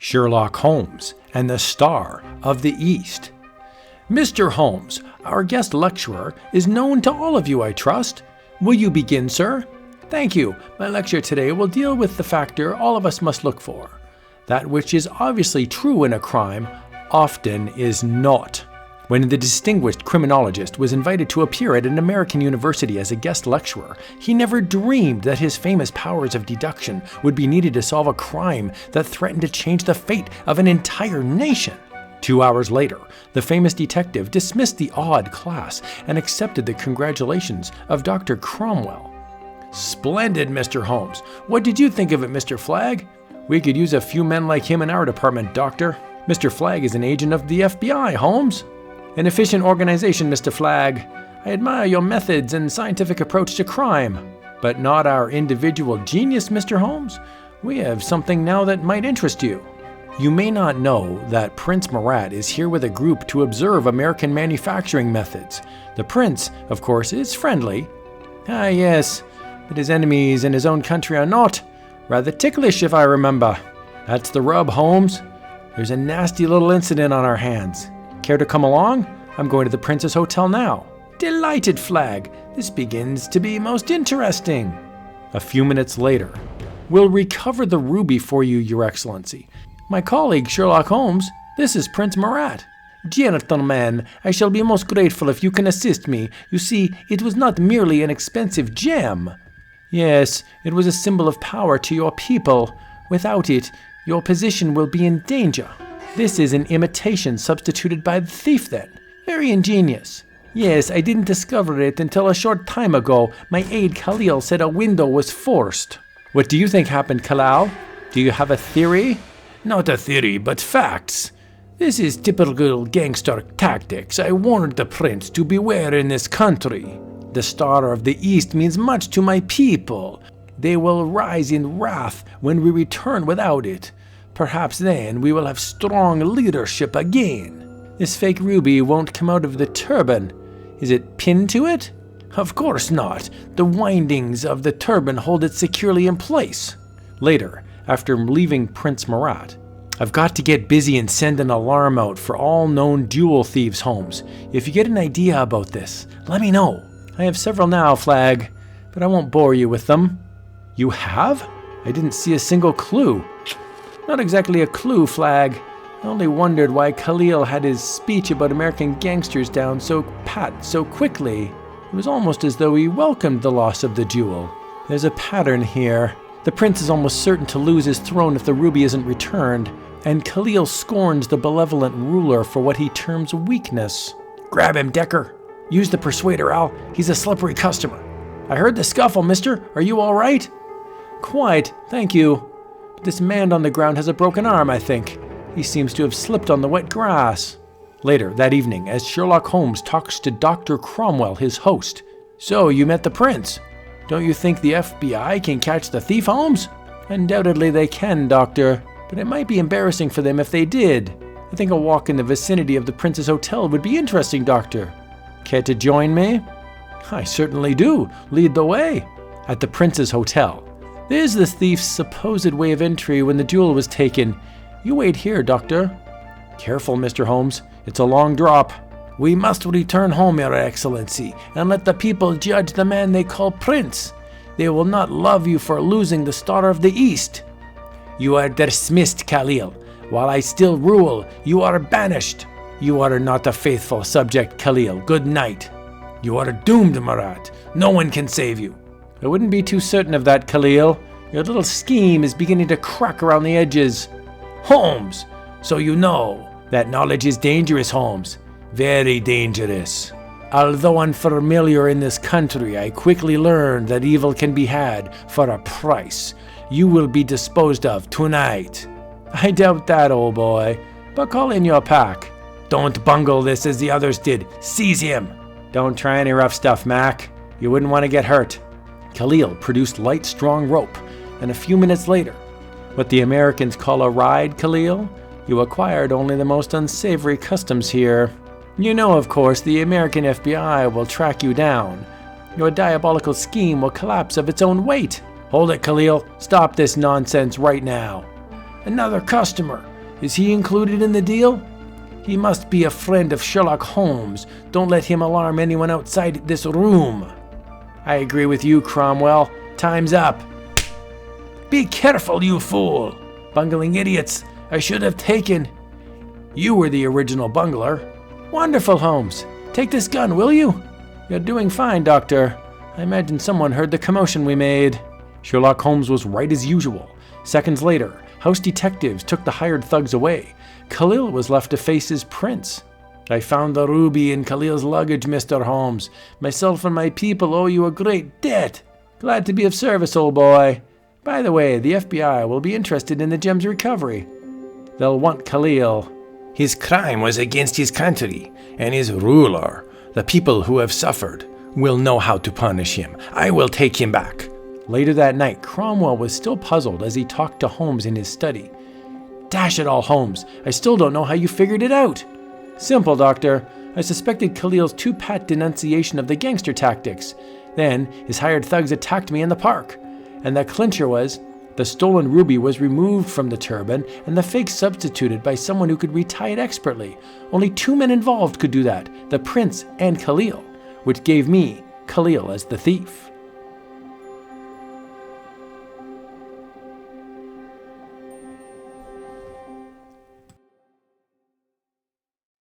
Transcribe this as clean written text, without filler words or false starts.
Sherlock Holmes and the Star of the East. Mr. Holmes, our guest lecturer, is known to all of you, I trust. Will you begin, sir? Thank you. My lecture today will deal with the factor all of us must look for. That which is obviously true in a crime often is not. When the distinguished criminologist was invited to appear at an American university as a guest lecturer, he never dreamed that his famous powers of deduction would be needed to solve a crime that threatened to change the fate of an entire nation. 2 hours later, the famous detective dismissed the odd class and accepted the congratulations of Dr. Cromwell. Splendid, Mr. Holmes. What did you think of it, Mr. Flagg? We could use a few men like him in our department, Doctor. Mr. Flagg is an agent of the FBI, Holmes. An efficient organization, Mr. Flagg. I admire your methods and scientific approach to crime, but not our individual genius, Mr. Holmes. We have something now that might interest you. You may not know that Prince Marat is here with a group to observe American manufacturing methods. The prince, of course, is friendly. Ah, yes, but his enemies in his own country are not. Rather ticklish, if I remember. That's the rub, Holmes. There's a nasty little incident on our hands. Care to come along? I'm going to the Prince's Hotel now. Delighted, Flagg. This begins to be most interesting. A few minutes later. We'll recover the ruby for you, Your Excellency. My colleague, Sherlock Holmes, this is Prince Marat. Gentlemen, I shall be most grateful if you can assist me. You see, it was not merely an expensive gem. Yes, it was a symbol of power to your people. Without it, your position will be in danger. This is an imitation substituted by the thief, then. Very ingenious. Yes, I didn't discover it until a short time ago. My aide Khalil said a window was forced. What do you think happened, Khalil? Do you have a theory? Not a theory, but facts. This is typical gangster tactics. I warned the prince to beware in this country. The Star of the East means much to my people. They will rise in wrath when we return without it. Perhaps then we will have strong leadership again. This fake ruby won't come out of the turban. Is it pinned to it? Of course not. The windings of the turban hold it securely in place. Later, after leaving Prince Marat, I've got to get busy and send an alarm out for all known jewel thieves' homes. If you get an idea about this, let me know. I have several now, Flagg, but I won't bore you with them. You have? I didn't see a single clue. Not exactly a clue, Flagg. I only wondered why Khalil had his speech about American gangsters down so pat so quickly. It was almost as though he welcomed the loss of the jewel. There's a pattern here. The prince is almost certain to lose his throne if the ruby isn't returned, and Khalil scorns the benevolent ruler for what he terms weakness. Grab him, Decker. Use the persuader, Al. He's a slippery customer. I heard the scuffle, mister. Are you all right? Quite, thank you. This man on the ground has a broken arm, I think. He seems to have slipped on the wet grass. Later that evening, as Sherlock Holmes talks to Dr. Cromwell, his host. So, you met the prince. Don't you think the FBI can catch the thief, Holmes? Undoubtedly they can, Doctor. But it might be embarrassing for them if they did. I think a walk in the vicinity of the Prince's Hotel would be interesting, Doctor. Care to join me? I certainly do. Lead the way. At the Prince's Hotel. There's the thief's supposed way of entry when the jewel was taken. You wait here, Doctor. Careful, Mr. Holmes. It's a long drop. We must return home, Your Excellency, and let the people judge the man they call Prince. They will not love you for losing the Star of the East. You are dismissed, Khalil. While I still rule, you are banished. You are not a faithful subject, Khalil. Good night. You are doomed, Marat. No one can save you. I wouldn't be too certain of that, Khalil. Your little scheme is beginning to crack around the edges. Holmes, so you know. That knowledge is dangerous, Holmes. Very dangerous. Although unfamiliar in this country, I quickly learned that evil can be had for a price. You will be disposed of tonight. I doubt that, old boy. But call in your pack. Don't bungle this as the others did. Seize him. Don't try any rough stuff, Mac. You wouldn't want to get hurt. Khalil produced light, strong rope, and a few minutes later, what the Americans call a ride, Khalil, you acquired only the most unsavory customs here. You know, of course, the American FBI will track you down. Your diabolical scheme will collapse of its own weight. Hold it, Khalil. Stop this nonsense right now. Another customer. Is he included in the deal? He must be a friend of Sherlock Holmes. Don't let him alarm anyone outside this room. I agree with you, Cromwell. Time's up. Be careful, you fool! Bungling idiots! I should have taken. You were the original bungler. Wonderful, Holmes. Take this gun, will you? You're doing fine, Doctor. I imagine someone heard the commotion we made. Sherlock Holmes was right as usual. Seconds later, house detectives took the hired thugs away. Khalil was left to face his prince. I found the ruby in Khalil's luggage, Mr. Holmes. Myself and my people owe you a great debt. Glad to be of service, old boy. By the way, the FBI will be interested in the gem's recovery. They'll want Khalil. His crime was against his country and his ruler. The people who have suffered will know how to punish him. I will take him back. Later that night, Cromwell was still puzzled as he talked to Holmes in his study. Dash it all, Holmes. I still don't know how you figured it out. Simple, Doctor. I suspected Khalil's two-pat denunciation of the gangster tactics. Then his hired thugs attacked me in the park. And the clincher was, the stolen ruby was removed from the turban and the fake substituted by someone who could retie it expertly. Only 2 men involved could do that, the prince and Khalil, which gave me Khalil as the thief.